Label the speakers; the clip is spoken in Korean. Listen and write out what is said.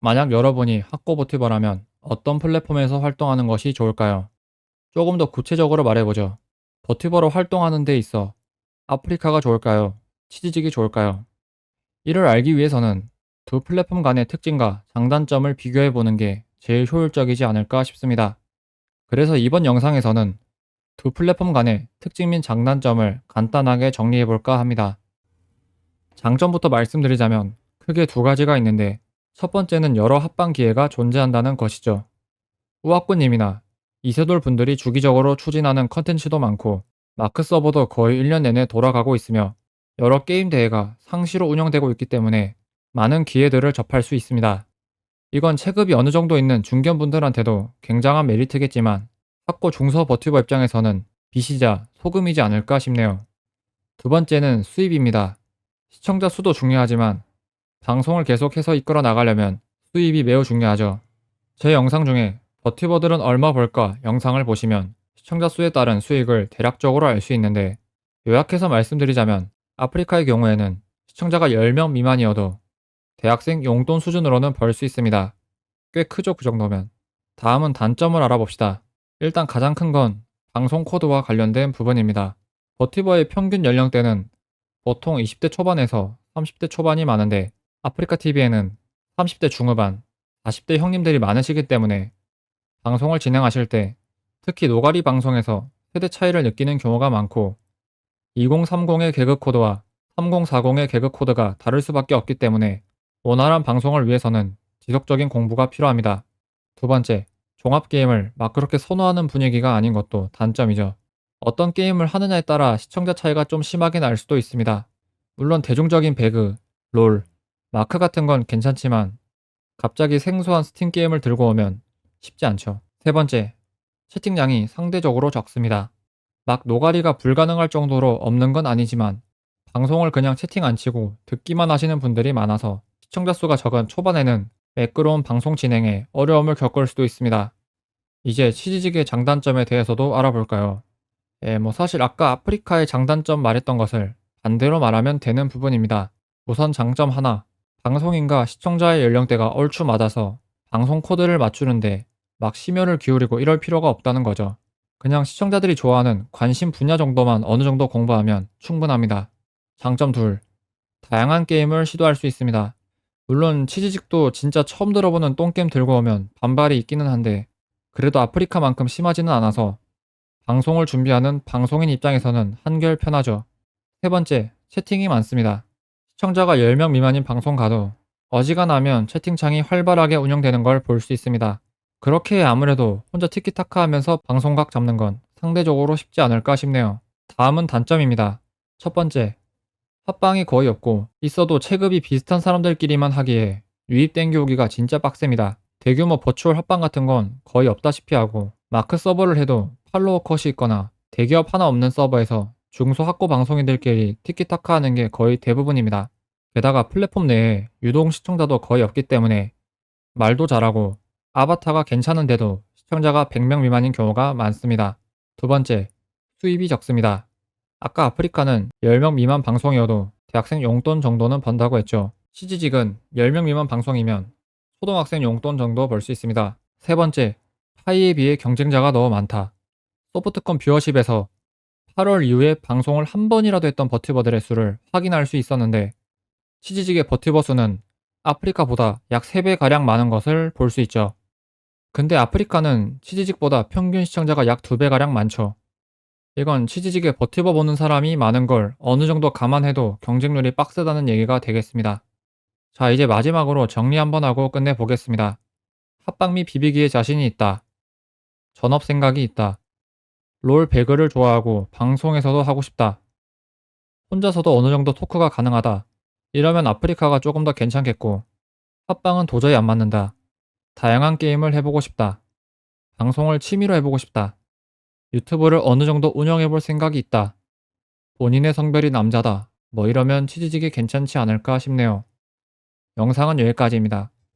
Speaker 1: 만약 여러분이 학고 버티버라면 어떤 플랫폼에서 활동하는 것이 좋을까요? 조금 더 구체적으로 말해보죠. 버티버로 활동하는 데 있어 아프리카가 좋을까요? 치지직이 좋을까요? 이를 알기 위해서는 두 플랫폼 간의 특징과 장단점을 비교해 보는 게 제일 효율적이지 않을까 싶습니다. 그래서 이번 영상에서는 두 플랫폼 간의 특징 및 장단점을 간단하게 정리해 볼까 합니다. 장점부터 말씀드리자면 크게 두 가지가 있는데, 첫 번째는 여러 합방 기회가 존재한다는 것이죠. 우악꾸님이나 이세돌 분들이 주기적으로 추진하는 컨텐츠도 많고, 마크 서버도 거의 1년 내내 돌아가고 있으며 여러 게임 대회가 상시로 운영되고 있기 때문에 많은 기회들을 접할 수 있습니다. 이건 체급이 어느 정도 있는 중견분들한테도 굉장한 메리트겠지만, 학고 중서 버튜버 입장에서는 빚이자 소금이지 않을까 싶네요. 두 번째는 수입입니다. 시청자 수도 중요하지만 방송을 계속해서 이끌어 나가려면 수입이 매우 중요하죠. 제 영상 중에 버티버들은 얼마 벌까 영상을 보시면 시청자 수에 따른 수익을 대략적으로 알 수 있는데, 요약해서 말씀드리자면 아프리카의 경우에는 시청자가 10명 미만이어도 대학생 용돈 수준으로는 벌 수 있습니다. 꽤 크죠, 그 정도면. 다음은 단점을 알아봅시다. 일단 가장 큰 건 방송 코드와 관련된 부분입니다. 버티버의 평균 연령대는 보통 20대 초반에서 30대 초반이 많은데, 아프리카 TV에는 30대 중후반, 40대 형님들이 많으시기 때문에 방송을 진행하실 때 특히 노가리 방송에서 세대 차이를 느끼는 경우가 많고, 2030의 개그 코드와 3040의 개그 코드가 다를 수밖에 없기 때문에 원활한 방송을 위해서는 지속적인 공부가 필요합니다. 두 번째, 종합 게임을 막 그렇게 선호하는 분위기가 아닌 것도 단점이죠. 어떤 게임을 하느냐에 따라 시청자 차이가 좀 심하게 날 수도 있습니다. 물론 대중적인 배그, 롤, 마크 같은 건 괜찮지만 갑자기 생소한 스팀 게임을 들고 오면 쉽지 않죠. 세 번째, 채팅량이 상대적으로 적습니다. 막 노가리가 불가능할 정도로 없는 건 아니지만 방송을 그냥 채팅 안 치고 듣기만 하시는 분들이 많아서 시청자 수가 적은 초반에는 매끄러운 방송 진행에 어려움을 겪을 수도 있습니다. 이제 치지직의 장단점에 대해서도 알아볼까요? 사실 아까 아프리카의 장단점 말했던 것을 반대로 말하면 되는 부분입니다. 우선 장점 하나, 방송인과 시청자의 연령대가 얼추 맞아서 방송 코드를 맞추는데 막 심혈을 기울이고 이럴 필요가 없다는 거죠. 그냥 시청자들이 좋아하는 관심 분야 정도만 어느 정도 공부하면 충분합니다. 장점 둘, 다양한 게임을 시도할 수 있습니다. 물론 치지직도 진짜 처음 들어보는 똥게임 들고 오면 반발이 있기는 한데, 그래도 아프리카만큼 심하지는 않아서 방송을 준비하는 방송인 입장에서는 한결 편하죠. 세 번째, 채팅이 많습니다. 시청자가 10명 미만인 방송 가도 어지간하면 채팅창이 활발하게 운영되는 걸 볼 수 있습니다. 그렇게 아무래도 혼자 티키타카 하면서 방송각 잡는 건 상대적으로 쉽지 않을까 싶네요. 다음은 단점입니다. 첫 번째, 합방이 거의 없고 있어도 체급이 비슷한 사람들끼리만 하기에 유입 땡겨오기가 진짜 빡셉니다. 대규모 버추얼 합방 같은 건 거의 없다시피 하고, 마크 서버를 해도 팔로워 컷이 있거나 대기업 하나 없는 서버에서 중소 학고 방송인들끼리 티키타카 하는 게 거의 대부분입니다. 게다가 플랫폼 내에 유동 시청자도 거의 없기 때문에 말도 잘하고 아바타가 괜찮은데도 시청자가 100명 미만인 경우가 많습니다. 두 번째, 수입이 적습니다. 아까 아프리카는 10명 미만 방송이어도 대학생 용돈 정도는 번다고 했죠. CG직은 10명 미만 방송이면 초등학생 용돈 정도 벌 수 있습니다. 세 번째, 파이에 비해 경쟁자가 너무 많다. 소프트콘 뷰어십에서 8월 이후에 방송을 한 번이라도 했던 버티버들의 수를 확인할 수 있었는데, CG직의 버티버 수는 아프리카보다 약 3배가량 많은 것을 볼 수 있죠. 근데 아프리카는 치지직보다 평균 시청자가 약 2배가량 많죠. 이건 치지직에 버티버 보는 사람이 많은 걸 어느 정도 감안해도 경쟁률이 빡세다는 얘기가 되겠습니다. 자, 이제 마지막으로 정리 한번 하고 끝내보겠습니다. 합방 및 비비기에 자신이 있다. 전업 생각이 있다. 롤 배그를 좋아하고 방송에서도 하고 싶다. 혼자서도 어느 정도 토크가 가능하다. 이러면 아프리카가 조금 더 괜찮겠고, 합방은 도저히 안 맞는다. 다양한 게임을 해보고 싶다. 방송을 취미로 해보고 싶다. 유튜브를 어느 정도 운영해볼 생각이 있다. 본인의 성별이 남자다. 이러면 치지직이 괜찮지 않을까 싶네요. 영상은 여기까지입니다.